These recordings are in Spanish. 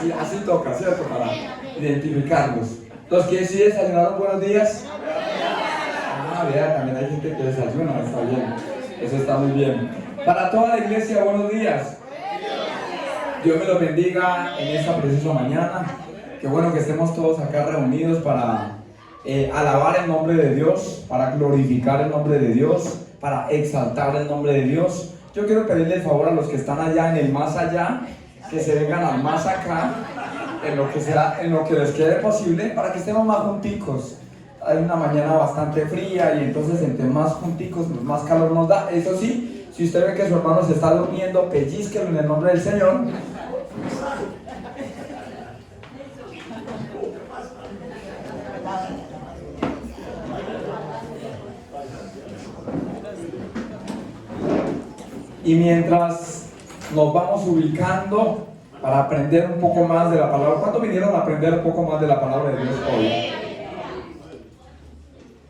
Sí, así toca, ¿cierto? Para identificarlos. Los que sí desayunaron, buenos días. Vea, también hay gente que desayuna, está bien. Eso está muy bien. Para toda la iglesia, buenos días. Dios me los bendiga en esta preciosa mañana. Qué bueno que estemos todos acá reunidos para alabar el nombre de Dios, para glorificar el nombre de Dios, para exaltar el nombre de Dios. Yo quiero pedirle el favor a los que están allá en el más allá, que se vengan al más acá, en lo que les quede posible, para que estemos más junticos. Hay una mañana bastante fría y entonces entre más junticos, más calor nos da. Eso sí, si usted ve que su hermano se está durmiendo, pellizquelo en el nombre del Señor. Y mientras nos vamos ubicando para aprender un poco más de la palabra, ¿cuántos vinieron a aprender un poco más de la palabra de Dios hoy?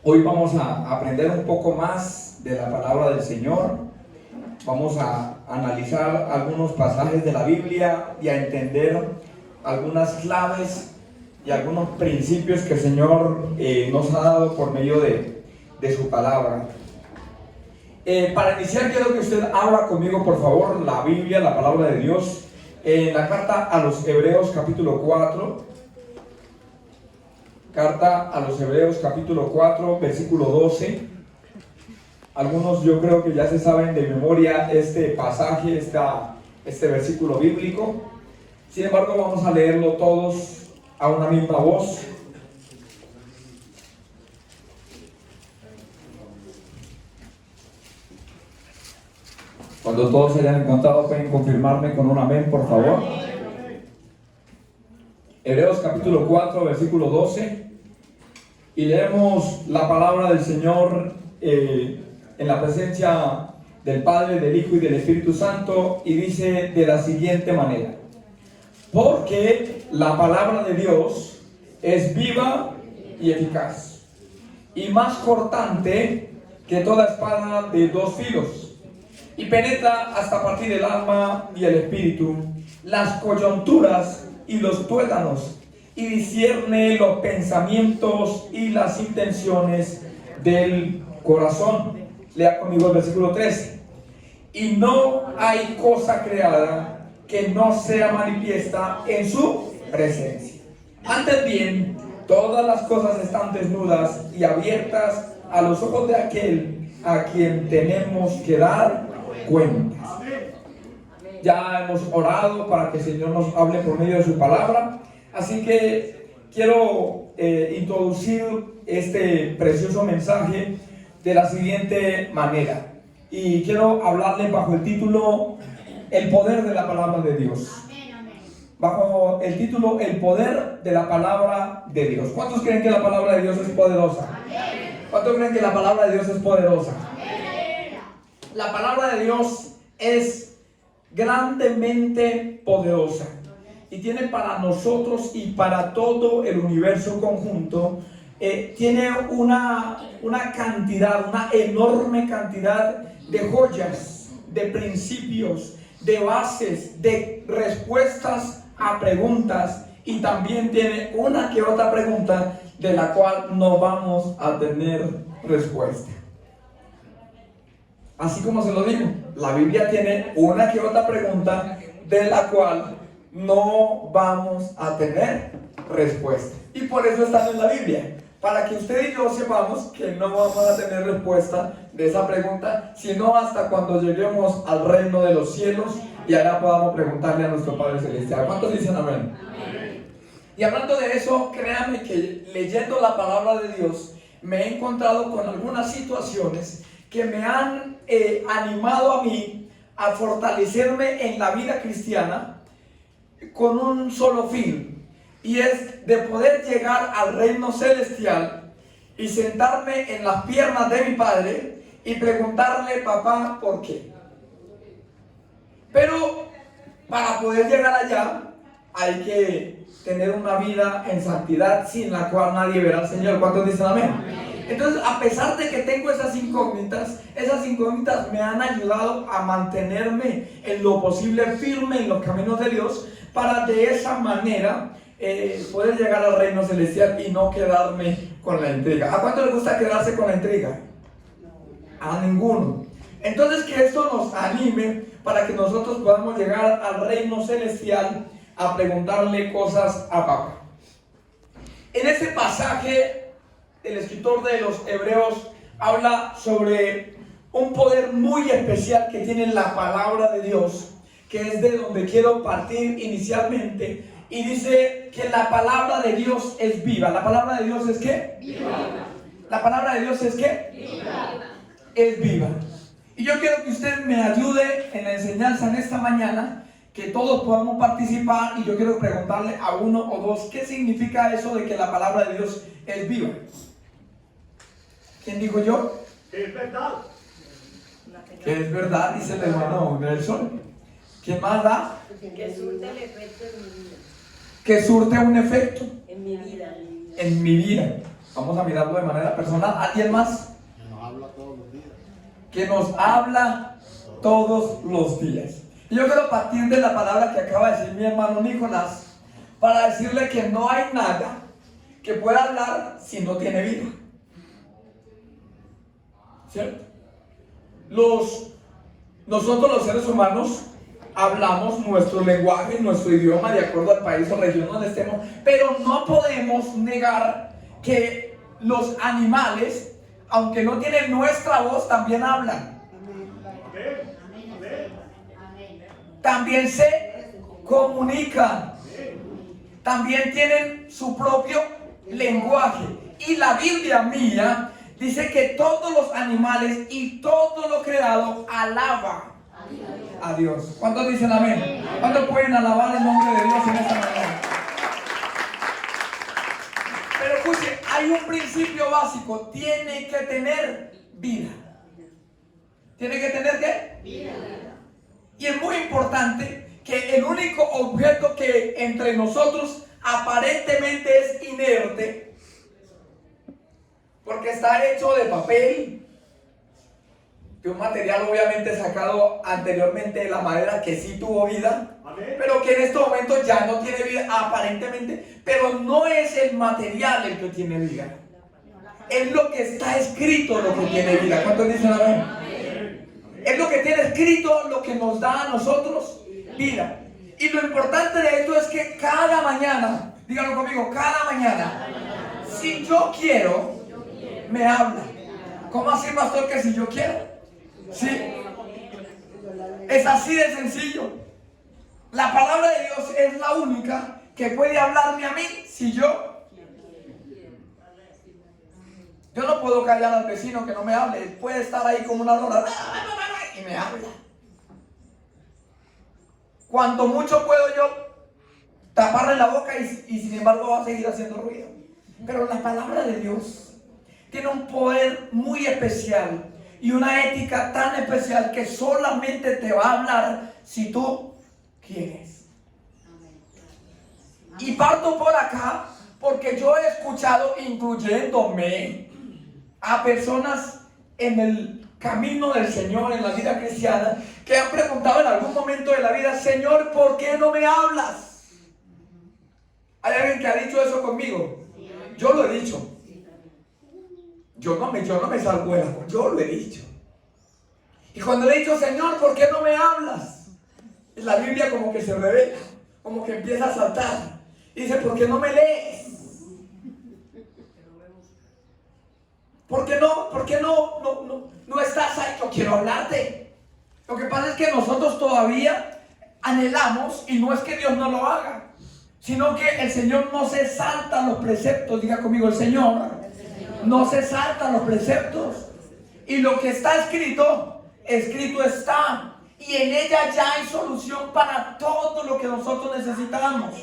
Hoy vamos a aprender un poco más de la palabra del Señor. Vamos a analizar algunos pasajes de la Biblia y a entender algunas claves y algunos principios que el Señor nos ha dado por medio de su palabra. Para iniciar, quiero que usted abra conmigo, por favor, la Biblia, la palabra de Dios, en la carta a los Hebreos capítulo 4. Carta a los Hebreos capítulo 4, versículo 12. Algunos yo creo que ya se saben de memoria este pasaje, este versículo bíblico. Sin embargo, vamos a leerlo todos a una misma voz. Cuando todos se hayan encontrado, pueden confirmarme con un amén, por favor. Hebreos capítulo 4, versículo 12. Y leemos la palabra del Señor en la presencia del Padre, del Hijo y del Espíritu Santo, y dice de la siguiente manera: porque la palabra de Dios es viva y eficaz, y más cortante que toda espada de dos filos, y penetra hasta partir el alma y el espíritu, las coyunturas y los tuétanos, y discierne los pensamientos y las intenciones del corazón. Lea conmigo el versículo 13. Y no hay cosa creada que no sea manifiesta en su presencia. Antes bien, todas las cosas están desnudas y abiertas a los ojos de aquel a quien tenemos que dar cuentas. Ya hemos orado para que el Señor nos hable por medio de su palabra. Así que quiero introducir este precioso mensaje de la siguiente manera. Y quiero hablarle bajo el título El poder de la palabra de Dios. Bajo el título El poder de la palabra de Dios. ¿Cuántos creen que la palabra de Dios es poderosa? ¿Cuántos creen que la palabra de Dios es poderosa? La palabra de Dios es grandemente poderosa. Y tiene para nosotros y para todo el universo conjunto, tiene una cantidad, una enorme cantidad de joyas, de principios, de bases, de respuestas a preguntas, y también tiene una que otra pregunta de la cual no vamos a tener respuesta. Así como se lo digo, la Biblia tiene una que otra pregunta de la cual no vamos a tener respuesta. Y por eso está en la Biblia, para que usted y yo sepamos que no vamos a tener respuesta de esa pregunta, sino hasta cuando lleguemos al reino de los cielos y allá podamos preguntarle a nuestro Padre Celestial. ¿Cuántos dicen amén? Y hablando de eso, créanme que leyendo la palabra de Dios me he encontrado con algunas situaciones que me han animado a mí a fortalecerme en la vida cristiana con un solo fin, y es de poder llegar al reino celestial y sentarme en las piernas de mi Padre y preguntarle: papá, ¿por qué? Pero para poder llegar allá hay que tener una vida en santidad sin la cual nadie verá al Señor. ¿Cuántos dicen amén? Entonces, a pesar de que tengo esas incógnitas me han ayudado a mantenerme en lo posible firme en los caminos de Dios, para de esa manera poder llegar al reino celestial y no quedarme con la intriga. ¿A cuánto le gusta quedarse con la intriga? A ninguno. Entonces, que esto nos anime para que nosotros podamos llegar al reino celestial a preguntarle cosas a Papá. En este pasaje, el escritor de los Hebreos habla sobre un poder muy especial que tiene la palabra de Dios, que es de donde quiero partir inicialmente, y dice que la palabra de Dios es viva. ¿La palabra de Dios es qué? Viva. ¿La palabra de Dios es qué? Viva. Es viva. Y yo quiero que usted me ayude en la enseñanza en esta mañana, que todos podamos participar, y yo quiero preguntarle a uno o dos, ¿qué significa eso de que la palabra de Dios es viva? ¿Quién dijo yo? Que es verdad. Que es verdad, dice el hermano Nelson. ¿Quién más da? Que surte el efecto en mi vida. Que surte un efecto En mi vida. en mi vida. Vamos a mirarlo de manera personal. ¿Alguien más? Que nos habla todos los días. Que nos habla todos los días. Y yo quiero partir de la palabra que acaba de decir mi hermano Nicolás, para decirle que no hay nada que pueda hablar si no tiene vida. ¿Cierto? Nosotros los seres humanos hablamos nuestro lenguaje, nuestro idioma, de acuerdo al país o región donde estemos, pero no podemos negar que los animales, aunque no tienen nuestra voz, también hablan. También se comunican. También tienen su propio lenguaje. Y la Biblia mía dice que todos los animales y todo lo creado alaba a Dios. ¿Cuántos dicen amén? ¿Cuántos pueden alabar el nombre de Dios en esta mañana? Pero escuche, hay un principio básico: tiene que tener vida. ¿Tiene que tener qué? Vida. Y es muy importante que el único objeto que entre nosotros aparentemente es inerte, porque está hecho de papel, de un material obviamente sacado anteriormente de la madera, que sí tuvo vida, pero que en este momento ya no tiene vida aparentemente, pero no es el material el que tiene vida, es lo que está escrito lo que tiene vida. ¿Cuántos dicen amén? Es lo que tiene escrito lo que nos da a nosotros vida. Y lo importante de esto es que cada mañana, díganlo conmigo, cada mañana, si yo quiero, me habla. ¿Cómo así, pastor, que si yo quiero? Sí, es así de sencillo. La palabra de Dios es la única que puede hablarme a mí si yo no puedo callar al vecino que no me hable. Él puede estar ahí como una lora y me habla. Cuanto mucho puedo yo taparle la boca y sin embargo va a seguir haciendo ruido. Pero la palabra de Dios tiene un poder muy especial y una ética tan especial que solamente te va a hablar si tú quieres. Y parto por acá porque yo he escuchado, incluyéndome, a personas en el camino del Señor, en la vida cristiana, que han preguntado en algún momento de la vida: Señor, ¿por qué no me hablas? ¿Hay alguien que ha dicho eso conmigo? Yo lo he dicho. Yo no me salgo de la boca, yo lo he dicho. Y cuando le he dicho: Señor, ¿por qué no me hablas? La Biblia como que se revela, como que empieza a saltar. Y dice: ¿por qué no me lees? ¿Por qué no estás ahí? Yo quiero hablarte. Lo que pasa es que nosotros todavía anhelamos, y no es que Dios no lo haga, sino que el Señor no se salta los preceptos. Diga conmigo: el Señor no se salta los preceptos. Y lo que está escrito, escrito está. Y en ella ya hay solución para todo lo que nosotros necesitamos.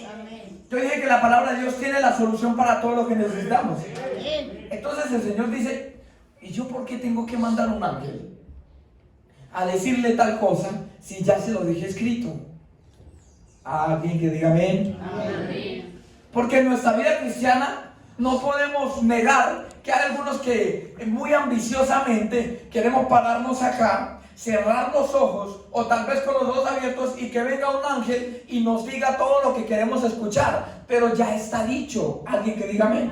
Yo dije que la palabra de Dios tiene la solución para todo lo que necesitamos. Entonces el Señor dice: ¿y yo por qué tengo que mandar un ángel a decirle tal cosa si ya se lo dejé escrito? Alguien que diga amén. Amén. Porque en nuestra vida cristiana no podemos negar que hay algunos que muy ambiciosamente queremos pararnos acá, cerrar los ojos o tal vez con los ojos abiertos y que venga un ángel y nos diga todo lo que queremos escuchar. Pero ya está dicho. Alguien que diga amén.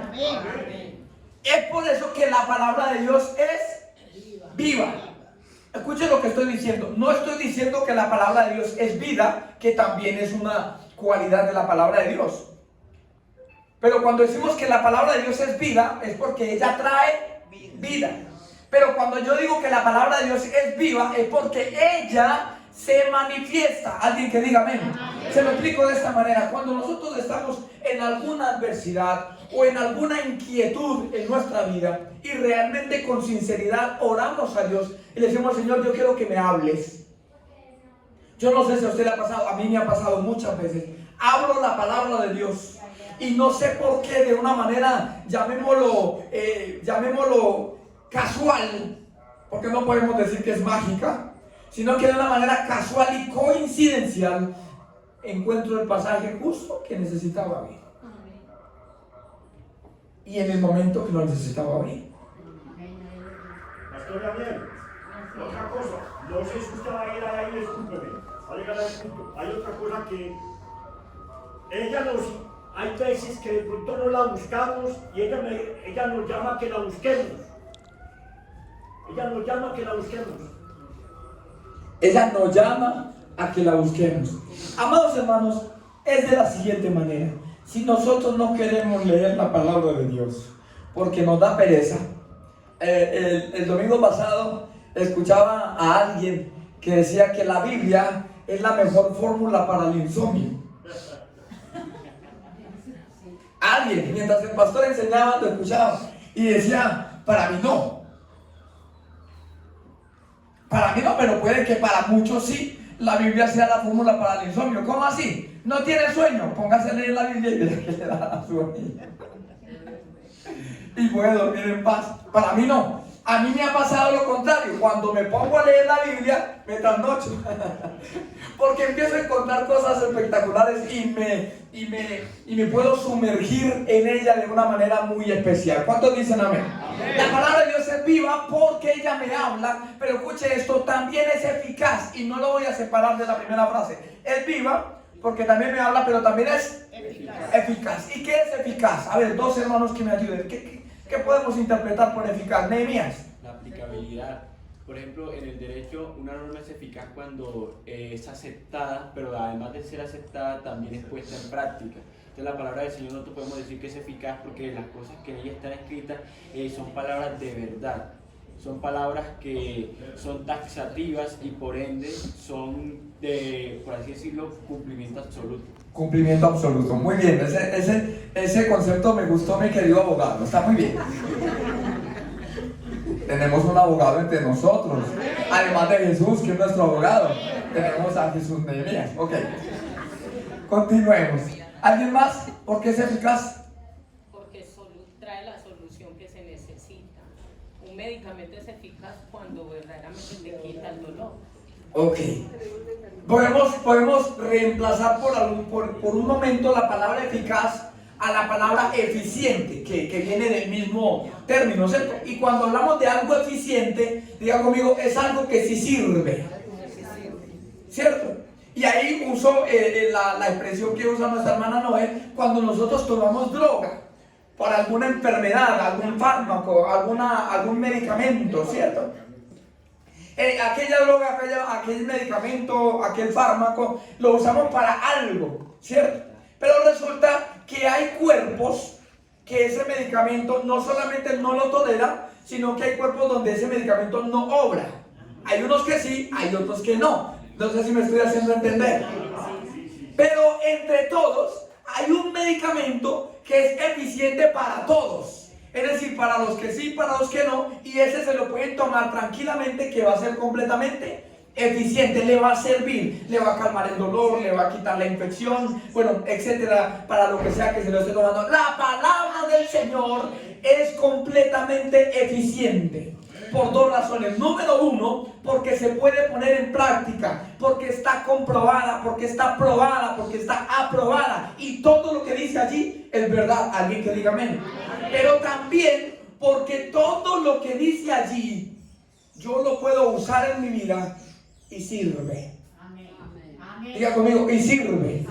Es por eso que la palabra de Dios es viva. Escuchen lo que estoy diciendo. No estoy diciendo que la palabra de Dios es vida, que también es una cualidad de la palabra de Dios. Pero cuando decimos que la palabra de Dios es vida, es porque ella trae vida. Pero cuando yo digo que la palabra de Dios es viva, es porque ella se manifiesta. Alguien que diga amén. Se lo explico de esta manera. Cuando nosotros estamos en alguna adversidad o en alguna inquietud en nuestra vida y realmente con sinceridad oramos a Dios y le decimos: Señor, yo quiero que me hables. Yo no sé si a usted le ha pasado, a mí me ha pasado muchas veces. Abro la palabra de Dios y no sé por qué, de una manera, llamémoslo casual, porque no podemos decir que es mágica, sino que de una manera casual y coincidencial encuentro el pasaje justo que necesitaba oír. Y en el momento que lo necesitaba oír. Pastor Daniel, otra cosa, no sé si usted va a ir ahí, discúlpeme, va a llegar al punto. Hay otra cosa que hay veces que de pronto no la buscamos y ella nos llama que la busquemos. Ella nos llama que la busquemos. Ella nos llama a que la busquemos. Amados hermanos, es de la siguiente manera. Si nosotros no queremos leer la palabra de Dios porque nos da pereza. El domingo pasado escuchaba a alguien que decía que la Biblia es la mejor fórmula para el insomnio. Alguien, mientras el pastor enseñaba, lo escuchaba y decía: para mí no. Para mí no, pero puede que para muchos sí la Biblia sea la fórmula para el insomnio. ¿Cómo así? ¿No tiene sueño? Póngase a leer la Biblia y verá que le da sueño. Y puede dormir en paz. Para mí no. A mí me ha pasado lo contrario. Cuando me pongo a leer la Biblia, me trasnocho. Porque empiezo a encontrar cosas espectaculares y me puedo sumergir en ella de una manera muy especial. ¿Cuántos dicen amén? Amén. La palabra de Dios es viva porque ella me habla, pero escuche esto, también es eficaz. Y no lo voy a separar de la primera frase. Es viva porque también me habla, pero también es eficaz. ¿Y qué es eficaz? A ver, dos hermanos que me ayuden. ¿Qué podemos interpretar por eficaz? Nehemías. La aplicabilidad. Por ejemplo, en el derecho, una norma es eficaz cuando es aceptada, pero además de ser aceptada, también es puesta en práctica. Entonces, la palabra del Señor nosotros podemos decir que es eficaz porque las cosas que en ella están escritas son palabras de verdad. Son palabras que son taxativas y por ende son de, por así decirlo, cumplimiento absoluto. Cumplimiento absoluto. Muy bien, ese concepto me gustó, mi querido abogado. Está muy bien. Tenemos un abogado entre nosotros. Además de Jesús, que es nuestro abogado, tenemos a Jesús Nehemías. Ok. Continuemos. ¿Alguien más? ¿Por qué es eficaz? Porque trae la solución que se necesita. Un medicamento es eficaz cuando verdaderamente te quita el dolor. Ok. Podemos reemplazar por un momento la palabra eficaz a la palabra eficiente, que viene del mismo término, ¿cierto? Y cuando hablamos de algo eficiente, diga conmigo, es algo que sí sirve, ¿cierto? Y ahí uso la expresión que usa nuestra hermana Noé, cuando nosotros tomamos droga por alguna enfermedad, algún fármaco, algún medicamento, ¿cierto? Aquella droga, aquel medicamento, aquel fármaco, lo usamos para algo, ¿cierto? Pero resulta que hay cuerpos que ese medicamento no solamente no lo toleran, sino que hay cuerpos donde ese medicamento no obra. Hay unos que sí, hay otros que no. No sé si me estoy haciendo entender. Pero entre todos hay un medicamento que es eficiente para todos. Es decir, para los que sí, para los que no. Y ese se lo pueden tomar tranquilamente, que va a ser completamente eficiente, le va a servir, le va a calmar el dolor, le va a quitar la infección, bueno, etcétera, para lo que sea que se lo esté tomando. La palabra del Señor es completamente eficiente. por dos razones. Número uno, porque se puede poner en práctica, porque está comprobada, porque está probada, porque está aprobada. Y todo lo que dice allí es verdad. Alguien que diga amén. Pero también porque todo lo que dice allí, yo lo puedo usar en mi vida y sirve. Diga conmigo, y sirve.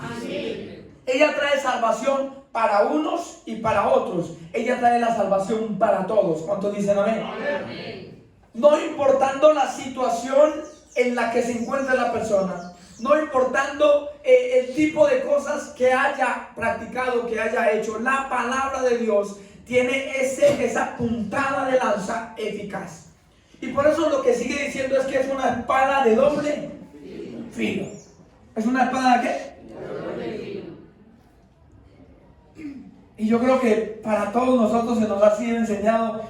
Ella trae salvación para unos y para otros. Ella trae la salvación para todos. ¿Cuántos dicen amén? No importando la situación en la que se encuentra la persona, no importando el tipo de cosas que haya practicado, que haya hecho, la palabra de Dios tiene esa puntada de lanza eficaz. Y por eso lo que sigue diciendo es que es una espada de doble filo. ¿Es una espada de qué? Y yo creo que para todos nosotros se nos ha sido enseñado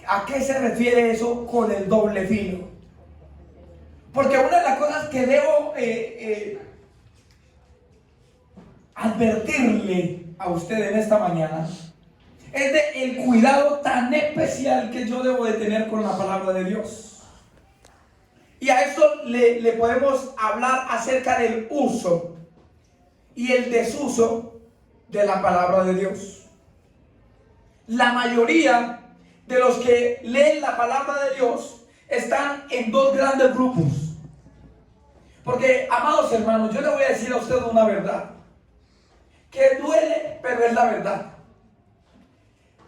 a qué se refiere eso con el doble filo. Porque una de las cosas que debo advertirle a usted en esta mañana es de el cuidado tan especial que yo debo de tener con la palabra de Dios. Y a esto le podemos hablar acerca del uso y el desuso de la palabra de Dios. La mayoría de los que leen la palabra de Dios están en dos grandes grupos. Porque, amados hermanos, yo le voy a decir a usted una verdad que duele, pero es la verdad.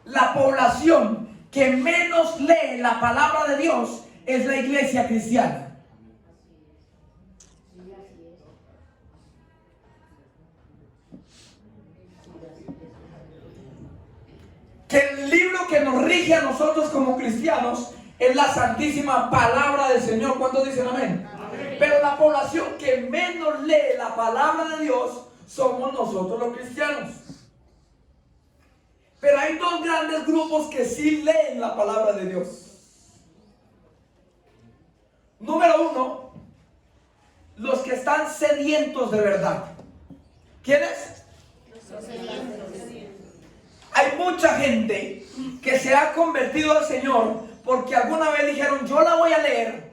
La población que menos lee la palabra de Dios es la iglesia cristiana. Que el libro que nos rige a nosotros como cristianos es la santísima palabra del Señor. ¿Cuántos dicen amén? Amén. Pero la población que menos lee la palabra de Dios somos nosotros los cristianos. Pero hay dos grandes grupos que sí leen la palabra de Dios. Número uno, los que están sedientos de verdad. ¿Quiénes? Los sedientos. Hay mucha gente que se ha convertido al Señor porque alguna vez dijeron, yo la voy a leer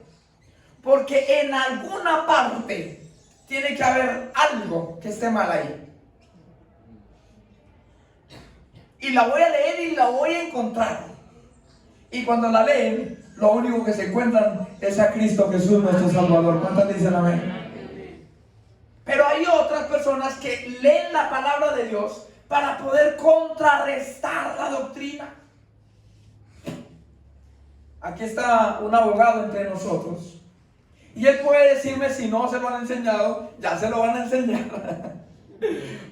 porque en alguna parte tiene que haber algo que esté mal ahí. Y la voy a leer y la voy a encontrar. Y cuando la leen, lo único que se encuentran es a Cristo Jesús, nuestro Salvador. ¿Cuántas dicen amén? Pero hay otras personas que leen la palabra de Dios para poder contrarrestar la doctrina. Aquí está un abogado entre nosotros y él puede decirme si no se lo han enseñado, ya se lo van a enseñar.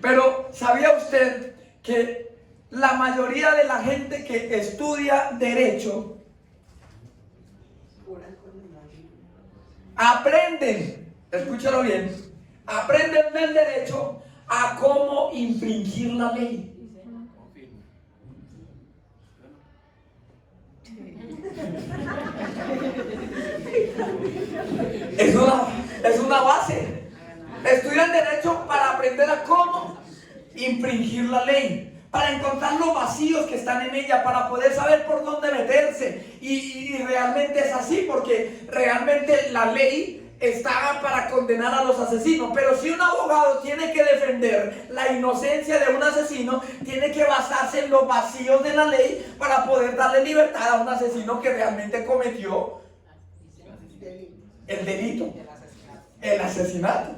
Pero ¿sabía usted que la mayoría de la gente que estudia derecho aprenden, escúchalo bien, aprenden del derecho a cómo infringir la ley? Es una base. Estudian derecho para aprender a cómo infringir la ley, para encontrar los vacíos que están en ella, para poder saber por dónde meterse. Y realmente es así, porque realmente la ley está para condenar a los asesinos. Pero si un abogado tiene que defender la inocencia de un asesino, tiene que basarse en los vacíos de la ley para poder darle libertad a un asesino que realmente cometió el delito, el asesinato.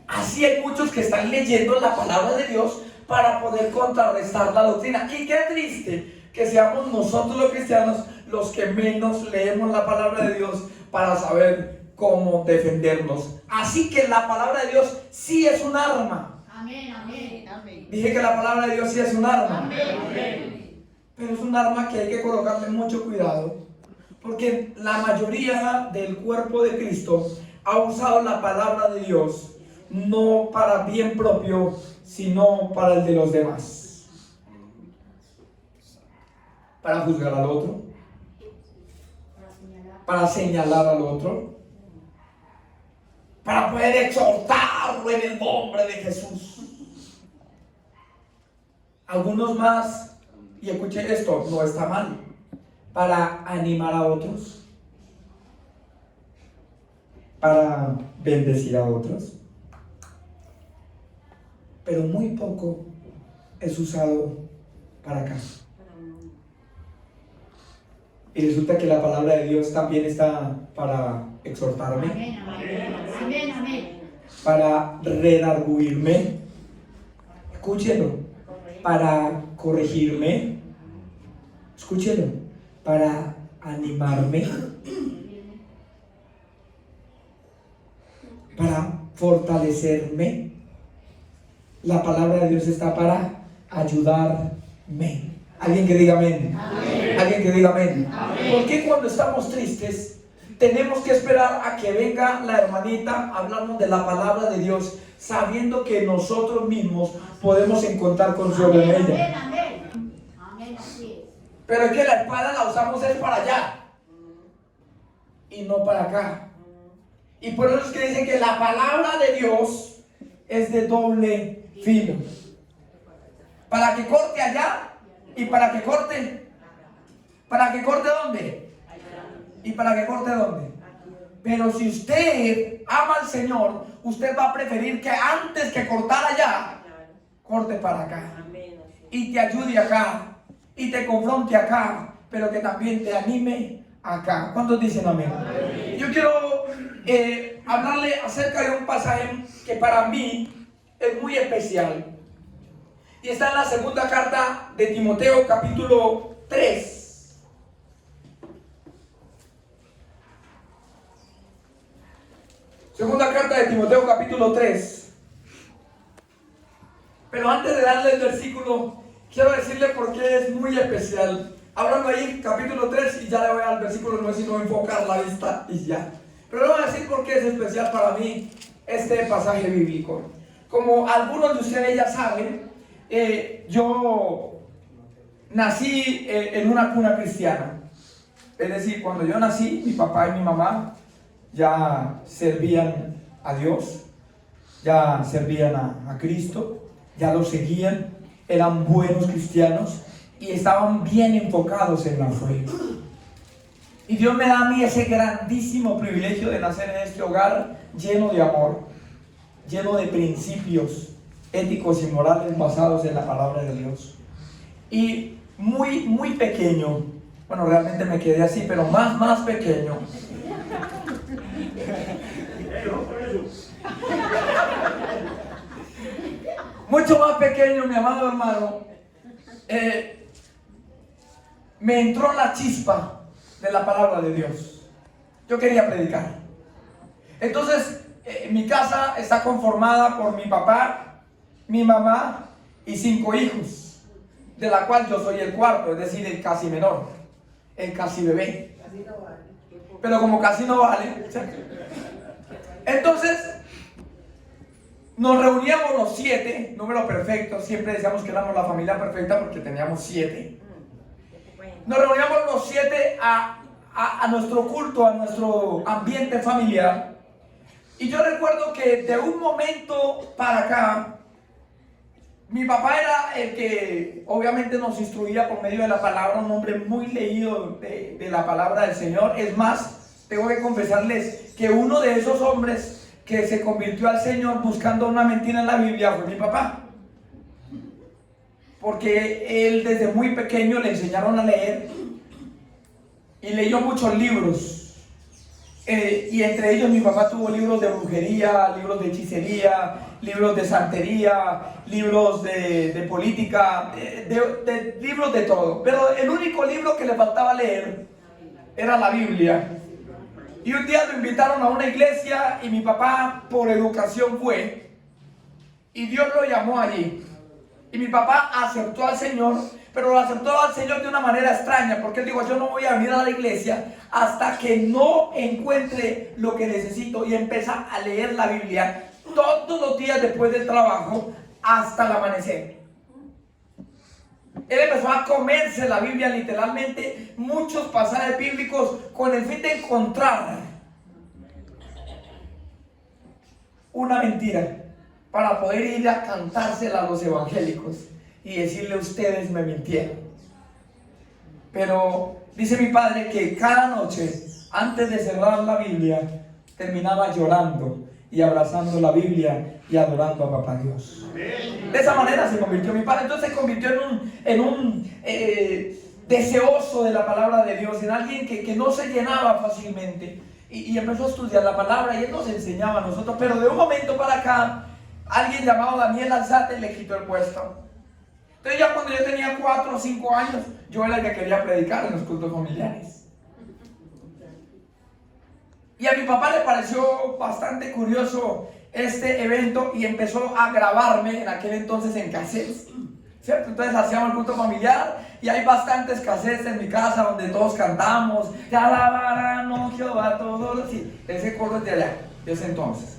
Así hay muchos que están leyendo la palabra de Dios para poder contrarrestar la doctrina. Y qué triste que seamos nosotros los cristianos los que menos leemos la palabra de Dios para saber cómo defendernos. Así que la palabra de Dios sí es un arma. Amén, amén, amén. Dije que la palabra de Dios sí es un arma. Amén. Pero es un arma que hay que colocarle mucho cuidado, porque la mayoría del cuerpo de Cristo ha usado la palabra de Dios no para bien propio, sino para el de los demás. Para juzgar al otro, para señalar al otro, para poder exhortarlo en el nombre de Jesús. Algunos más, y escuchen esto, no está mal, para animar a otros, para bendecir a otros, pero muy poco es usado para acá. Y resulta que la palabra de Dios también está para exhortarme, Amén, amén. Amén, amén. para redarguirme, escúchelo, para corregirme, escúchelo, para animarme, para fortalecerme. La palabra de Dios está para ayudarme. Alguien que diga amén. Amén. Alguien que diga amén. Amén. ¿Por qué cuando estamos tristes tenemos que esperar a que venga la hermanita a hablarnos de la palabra de Dios, sabiendo que nosotros mismos podemos encontrar consuelo en Amén, ella? amén. Amén, así es. Pero es que la espada la usamos es para allá y no para acá. Y por eso es que dicen que la palabra de Dios es de doble filo. Para que corte allá y para que corte. ¿Para que corte dónde? ¿Y para que corte dónde? Pero si usted ama al Señor, usted va a preferir que antes que cortar allá, corte para acá. Y te ayude acá. Y te confronte acá. Pero que también te anime acá. ¿Cuántos dicen amén? Amén. Yo quiero hablarle acerca de un pasaje que para mí es muy especial. Y está en la segunda carta de Timoteo, capítulo 3. Segunda carta de Timoteo, capítulo 3. Pero antes de darle el versículo, quiero decirle por qué es muy especial. Hablando ahí, capítulo 3, y ya le voy al versículo 9, sino enfocar la vista y ya. Pero le voy a decir por qué es especial para mí este pasaje bíblico. Como algunos de ustedes ya saben, yo nací en una cuna cristiana. Es decir, cuando yo nací, mi papá y mi mamá ya servían a Dios, ya servían a Cristo, ya lo seguían, eran buenos cristianos y estaban bien enfocados en la fe. Y Dios me da a mí ese grandísimo privilegio de nacer en este hogar lleno de amor, lleno de principios éticos y morales basados en la palabra de Dios. Y muy pequeño, bueno, realmente me quedé así, pero más pequeño. Mucho más pequeño, mi amado hermano, me entró la chispa de la palabra de Dios. Yo quería predicar. Entonces, mi casa está conformada por mi papá, mi mamá y 5 hijos, de la cual yo soy el cuarto, es decir, el casi menor, el casi bebé. Pero como casi no vale, entonces nos reuníamos los 7, número perfecto, siempre decíamos que éramos la familia perfecta porque teníamos 7. Nos reuníamos los 7 a nuestro culto, a nuestro ambiente familiar. Y yo recuerdo que de un momento para acá, mi papá era el que obviamente nos instruía por medio de la palabra, un hombre muy leído de la palabra del Señor. Es más, tengo que confesarles que uno de esos hombres que se convirtió al Señor buscando una mentira en la Biblia fue mi papá. Porque él desde muy pequeño le enseñaron a leer y leyó muchos libros. Y entre ellos mi papá tuvo libros de brujería, libros de hechicería, libros de santería, libros de política, libros de todo. Pero el único libro que le faltaba leer era la Biblia. Y un día lo invitaron a una iglesia y mi papá por educación fue. Y Dios lo llamó allí. Y mi papá aceptó al Señor, pero lo aceptó al Señor de una manera extraña, porque él dijo, yo no voy a venir a la iglesia hasta que no encuentre lo que necesito. Y empieza a leer la Biblia todos los días después del trabajo hasta el amanecer. Él empezó a comerse la Biblia literalmente, muchos pasajes bíblicos, con el fin de encontrar una mentira para poder ir a cantársela a los evangélicos y decirle, ustedes me mintieron. Pero dice mi padre que cada noche, antes de cerrar la Biblia, terminaba llorando y abrazando la Biblia y adorando a Papá Dios. De esa manera se convirtió mi padre. Entonces se convirtió en un deseoso de la palabra de Dios, en alguien que no se llenaba fácilmente. Y empezó a estudiar la palabra y él nos enseñaba a nosotros. Pero de un momento para acá, alguien llamado Daniel Alzate le quitó el puesto. Entonces ya cuando yo tenía 4 o 5 años, yo era el que quería predicar en los cultos familiares. Y a mi papá le pareció bastante curioso este evento y empezó a grabarme en aquel entonces en cassettes, ¿cierto? Entonces hacíamos el culto familiar y hay bastantes cassettes en mi casa donde todos cantamos, te alabarán, oh Jehová, todos, sí, ese coro es de allá, de ese entonces.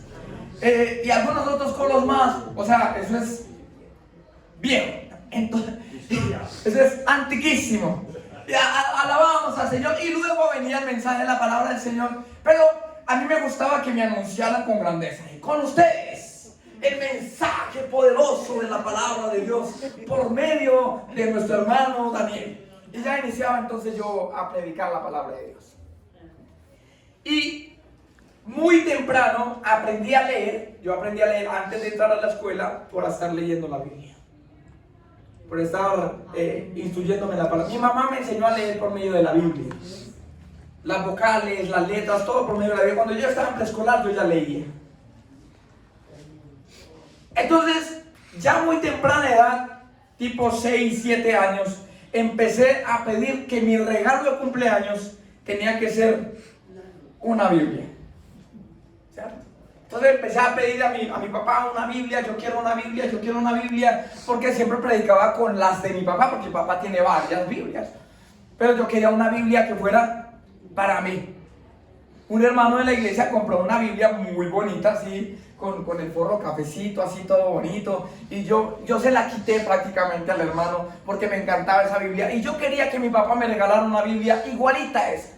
Y algunos otros coros más, o sea, eso es viejo, entonces, eso es antiquísimo. Y alabábamos al Señor y luego venía el mensaje de la palabra del Señor, pero a mí me gustaba que me anunciaran con grandeza. Y con ustedes, el mensaje poderoso de la palabra de Dios por medio de nuestro hermano Daniel. Y ya iniciaba entonces yo a predicar la palabra de Dios. Y muy temprano aprendí a leer. Yo aprendí a leer antes de entrar a la escuela por estar leyendo la Biblia, por estar instruyéndome en la palabra. Mi mamá me enseñó a leer por medio de la Biblia. Las vocales, las letras, todo por medio de la Biblia. Cuando yo estaba en preescolar, yo ya leía. Entonces, ya muy temprana edad, tipo 6, 7 años, empecé a pedir que mi regalo de cumpleaños tenía que ser una Biblia. ¿Cierto? Entonces empecé a pedir a mi papá una Biblia, yo quiero una Biblia, yo quiero una Biblia, porque siempre predicaba con las de mi papá, porque mi papá tiene varias Biblias. Pero yo quería una Biblia que fuera para mí. Un hermano de la iglesia compró una Biblia muy bonita, así, con el forro cafecito, así todo bonito. Y yo se la quité prácticamente al hermano, porque me encantaba esa Biblia. Y yo quería que mi papá me regalara una Biblia igualita a esa.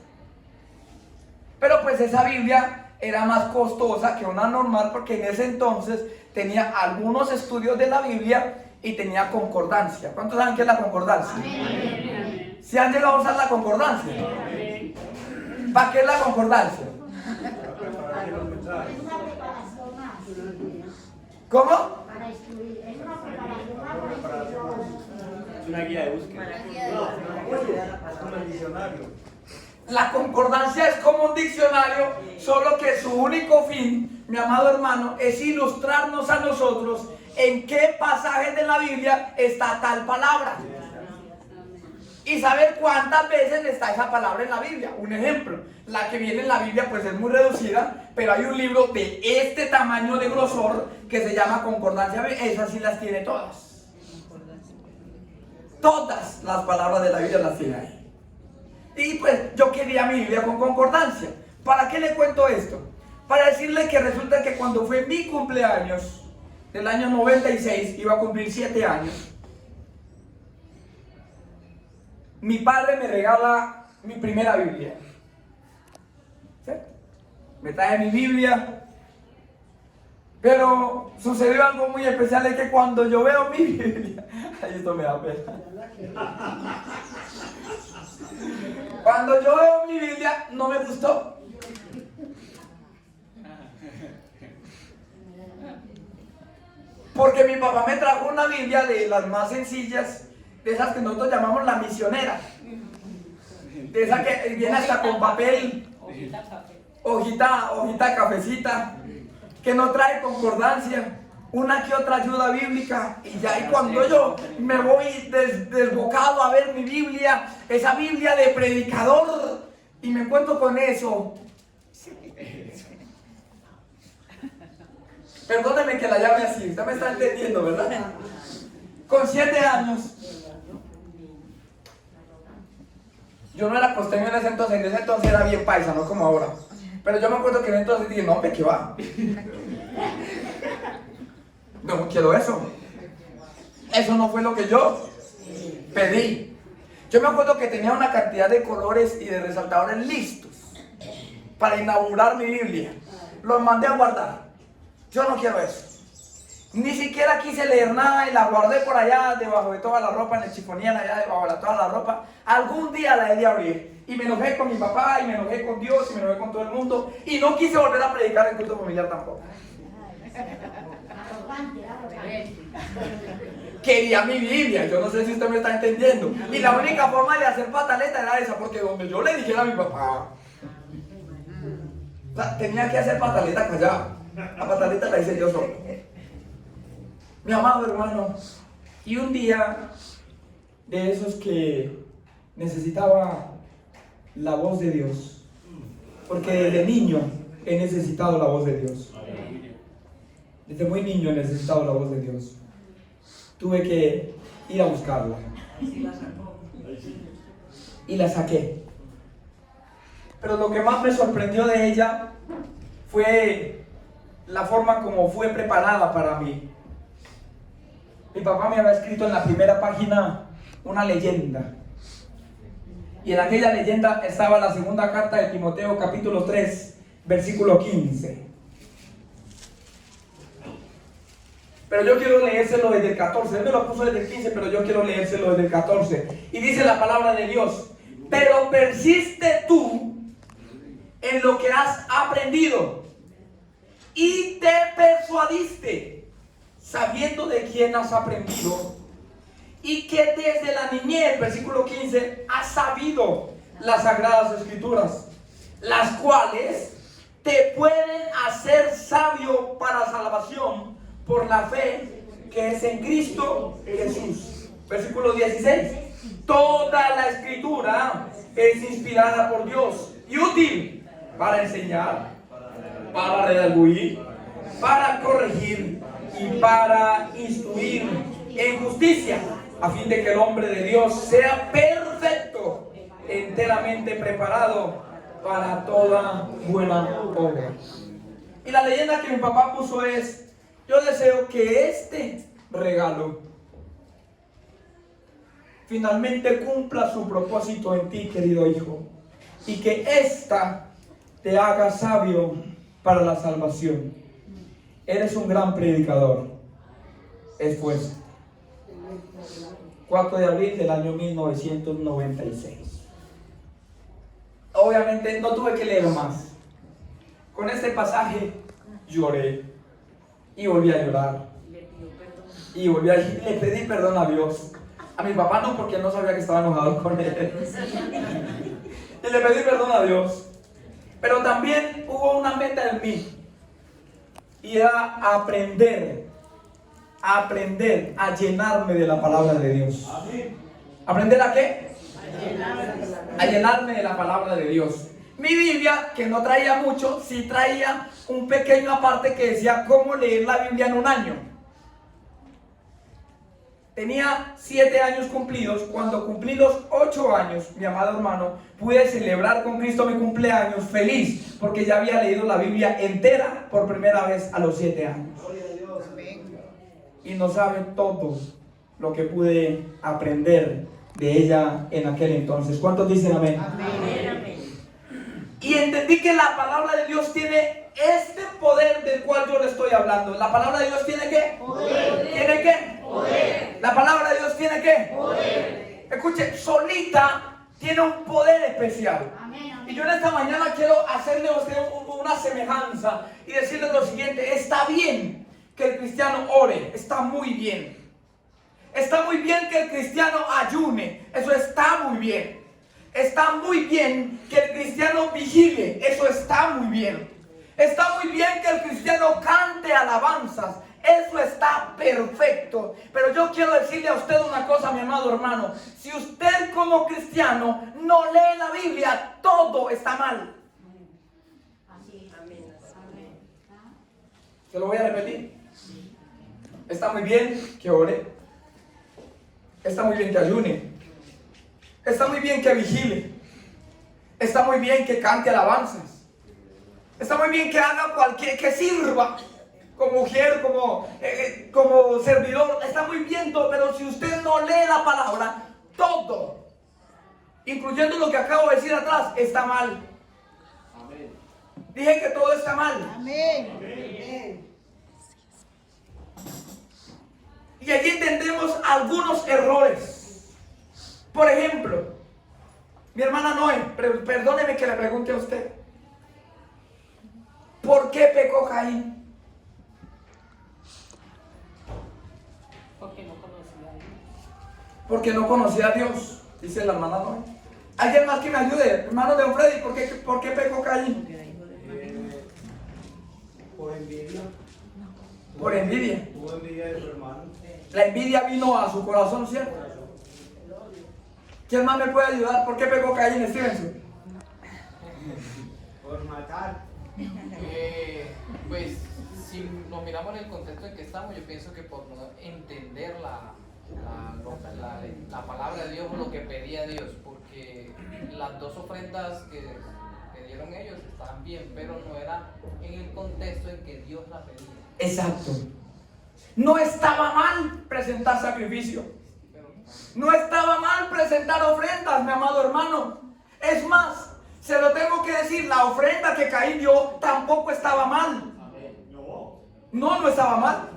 Pero pues esa Biblia era más costosa que una normal, porque en ese entonces tenía algunos estudios de la Biblia y tenía concordancia. ¿Cuántos saben qué es la concordancia? Amén. ¿Sí han llegado a usar la concordancia? ¿Para qué es la concordancia? Es una preparación más. ¿Cómo? Para instruir. Es una preparación más para instruir. Es una guía de búsqueda. Es como el diccionario. La concordancia es como un diccionario, solo que su único fin, mi amado hermano, es ilustrarnos a nosotros en qué pasaje de la Biblia está tal palabra. Y saber cuántas veces está esa palabra en la Biblia. Un ejemplo, la que viene en la Biblia pues es muy reducida, pero hay un libro de este tamaño de grosor que se llama Concordancia. Esas sí las tiene todas. Todas las palabras de la Biblia las tiene ahí. Y pues yo quería mi Biblia con concordancia. ¿Para qué le cuento esto? Para decirle que resulta que cuando fue mi cumpleaños del año 96, iba a cumplir 7 años, mi padre me regala mi primera Biblia. ¿Sí? Me trae mi Biblia. Pero sucedió algo muy especial, es que cuando yo veo mi Biblia, ay, esto me da pena. Cuando yo veo mi Biblia, no me gustó. Porque mi papá me trajo una Biblia de las más sencillas, de esas que nosotros llamamos la misionera. De esa que viene hasta con papel, hojita cafecita, que no trae concordancia, una que otra ayuda bíblica, y ya. Y cuando yo me voy desbocado a ver mi Biblia, esa Biblia de predicador, y me encuentro con eso. Perdóneme que la llame así, usted me está entendiendo, ¿verdad? Con 7 años. Yo no era costeño en ese entonces era bien paisa, no como ahora. Pero yo me acuerdo que en ese entonces dije, no hombre, ¿qué va? No quiero eso. Eso no fue lo que yo pedí. Yo me acuerdo que tenía una cantidad de colores y de resaltadores listos para inaugurar mi Biblia. Los mandé a guardar. Yo no quiero eso. Ni siquiera quise leer nada y la guardé por allá debajo de toda la ropa, en el chifonier, allá debajo de toda la ropa. Algún día la he de abrir. Y me enojé con mi papá, y me enojé con Dios, y me enojé con todo el mundo. Y no quise volver a predicar en culto familiar tampoco. Quería mi Biblia, yo no sé si usted me está entendiendo. Y la única forma de hacer pataleta era esa, porque donde yo le dijera a mi papá, o sea, tenía que hacer pataleta callado. La pataleta la hice yo solo. Mi amado hermano, y un día de esos que necesitaba la voz de Dios, porque desde niño he necesitado la voz de Dios. Desde muy niño he necesitado la voz de Dios. Tuve que ir a buscarla. Y la saqué. Pero lo que más me sorprendió de ella fue la forma como fue preparada para mí. Mi papá me había escrito en la primera página una leyenda. Y en aquella leyenda estaba la segunda carta de Timoteo, capítulo 3, versículo 15. Pero yo quiero leérselo desde el 14. Él me lo puso desde el 15, pero yo quiero leérselo desde el 14. Y dice la palabra de Dios: pero persiste tú en lo que has aprendido y te persuadiste, sabiendo de quién has aprendido, y que desde la niñez, versículo 15, has sabido las sagradas escrituras, las cuales te pueden hacer sabio para salvación por la fe que es en Cristo Jesús. Versículo 16. Toda la escritura es inspirada por Dios y útil para enseñar, para redarguir, para corregir y para instruir en justicia, a fin de que el hombre de Dios sea perfecto, enteramente preparado para toda buena obra. Y la leyenda que mi papá puso es: yo deseo que este regalo finalmente cumpla su propósito en ti, querido hijo, y que ésta te haga sabio para la salvación. Eres un gran predicador. Esfuerzo. 4 de abril del año 1996. Obviamente no tuve que leer más. Con este pasaje lloré y volví a llorar. Y le pedí perdón a Dios. A mi papá no, porque él no sabía que estaba enojado con él. Y le pedí perdón a Dios. Pero también hubo una meta en mí. Y era aprender a llenarme de la palabra de Dios. ¿Aprender a qué? A llenarme de la palabra de Dios. Mi Biblia, que no traía mucho, sí traía un pequeño aparte que decía cómo leer la Biblia en un año. Tenía 7 años cumplidos. Cuando cumplí los 8 años, mi amado hermano, pude celebrar con Cristo mi cumpleaños feliz, porque ya había leído la Biblia entera por primera vez a los 7 años. Y no sabe todo lo que pude aprender de ella en aquel entonces. ¿Cuántos dicen amén? Amén. Y entendí que la palabra de Dios tiene este poder del cual yo le estoy hablando. La palabra de Dios tiene ¿qué? Poder. ¿Tiene qué? Poder. La palabra de Dios tiene ¿qué? Poder. Escuche, solita tiene un poder especial. Y yo en esta mañana quiero hacerle a usted una semejanza y decirle lo siguiente: está bien que el cristiano ore, está muy bien. Está muy bien que el cristiano ayune, eso está muy bien. Está muy bien que el cristiano vigile, eso está muy bien. Está muy bien que el cristiano cante alabanzas, eso está perfecto. Pero yo quiero decirle a usted una cosa, mi amado hermano: si usted como cristiano no lee la Biblia, todo está mal. Se lo voy a repetir. Está muy bien que ore, está muy bien que ayune, está muy bien que vigile, está muy bien que cante alabanzas, está muy bien que haga que sirva como mujer, como servidor, está muy bien todo. Pero si usted no lee la palabra, todo, incluyendo lo que acabo de decir atrás, está mal. Amén. Dije que todo está mal. Amén. Y allí entendemos algunos errores. Por ejemplo, mi hermana Noé, perdóneme que le pregunte a usted, ¿por qué pecó Caín? Porque no conocía a Dios. Porque no conocía a Dios, dice la hermana Noé. ¿Alguien más que me ayude? Hermano de Freddy, ¿por qué pecó Caín? Por envidia. Por envidia. Tuvo envidia de su hermano. La envidia vino a su corazón, ¿cierto? ¿Quién más me puede ayudar? ¿Por qué pecó Caín, Stevenson? Por matar. Pues si nos miramos en el contexto en que estamos, yo pienso que por no entender la palabra de Dios o lo que pedía Dios, porque las dos ofrendas que dieron ellos estaban bien, pero no era en el contexto en que Dios la pedía. Exacto. No estaba mal presentar sacrificio. No estaba mal presentar ofrendas, mi amado hermano. Es más, se lo tengo que decir, la ofrenda que Caín dio tampoco estaba mal. No estaba mal.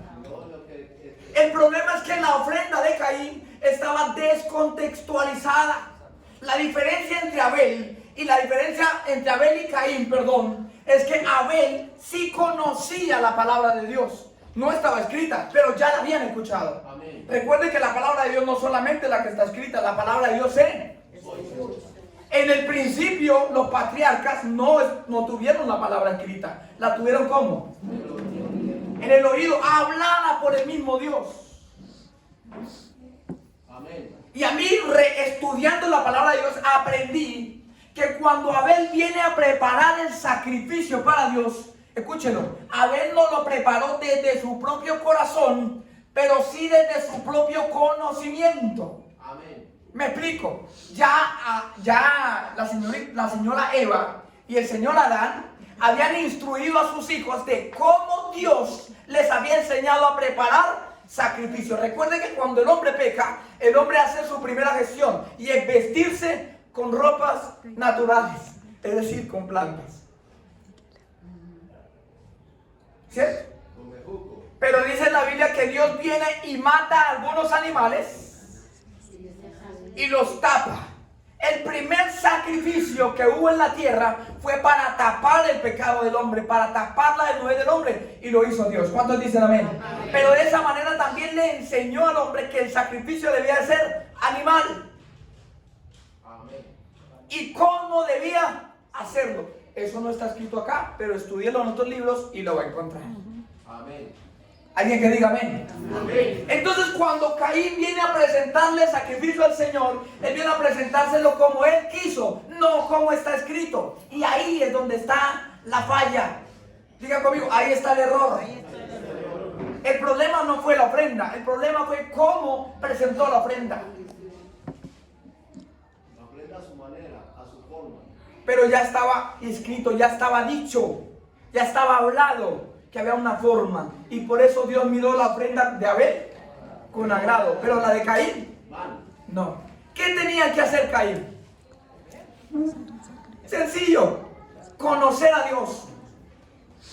El problema es que la ofrenda de Caín estaba descontextualizada. La diferencia entre Abel y Caín, es que Abel sí conocía la palabra de Dios. No estaba escrita, pero ya la habían escuchado. Amén. Recuerden que la palabra de Dios no solamente la que está escrita, la palabra de Dios en el principio los patriarcas no tuvieron la palabra escrita. ¿La tuvieron cómo? En el oído, hablada por el mismo Dios. Amén. Y a mí, estudiando la palabra de Dios, aprendí que cuando Abel viene a preparar el sacrificio para Dios, escúchenlo, Abel no lo preparó desde su propio corazón, pero sí desde su propio conocimiento. Amén. Me explico. Ya la señora Eva y el señor Adán habían instruido a sus hijos de cómo Dios les había enseñado a preparar sacrificio. Recuerden que cuando el hombre peca, el hombre hace su primera gestión y es vestirse con ropas naturales, es decir, con plantas. ¿Cierto? Pero dice la Biblia que Dios viene y mata a algunos animales y los tapa. El primer sacrificio que hubo en la tierra fue para tapar el pecado del hombre, para tapar la desnudez del hombre, y lo hizo Dios. ¿Cuántos dicen amén? Amén. Pero de esa manera también le enseñó al hombre que el sacrificio debía de ser animal. Amén. ¿Y cómo debía hacerlo? Eso no está escrito acá, pero estudíelo en otros libros y lo va a encontrar. Amén. Alguien que diga amén. Amén. Entonces cuando Caín viene a presentarle sacrificio al Señor, él viene a presentárselo como él quiso, no como está escrito. Y ahí es donde está la falla. Diga conmigo, ahí está el error. El problema no fue la ofrenda, el problema fue cómo presentó la ofrenda. La ofrenda a su manera, a su forma. Pero ya estaba escrito, ya estaba dicho, ya estaba hablado que había una forma, y por eso Dios miró la ofrenda de Abel con agrado, pero la de Caín no. ¿Qué tenía que hacer Caín? Sencillo, conocer a Dios,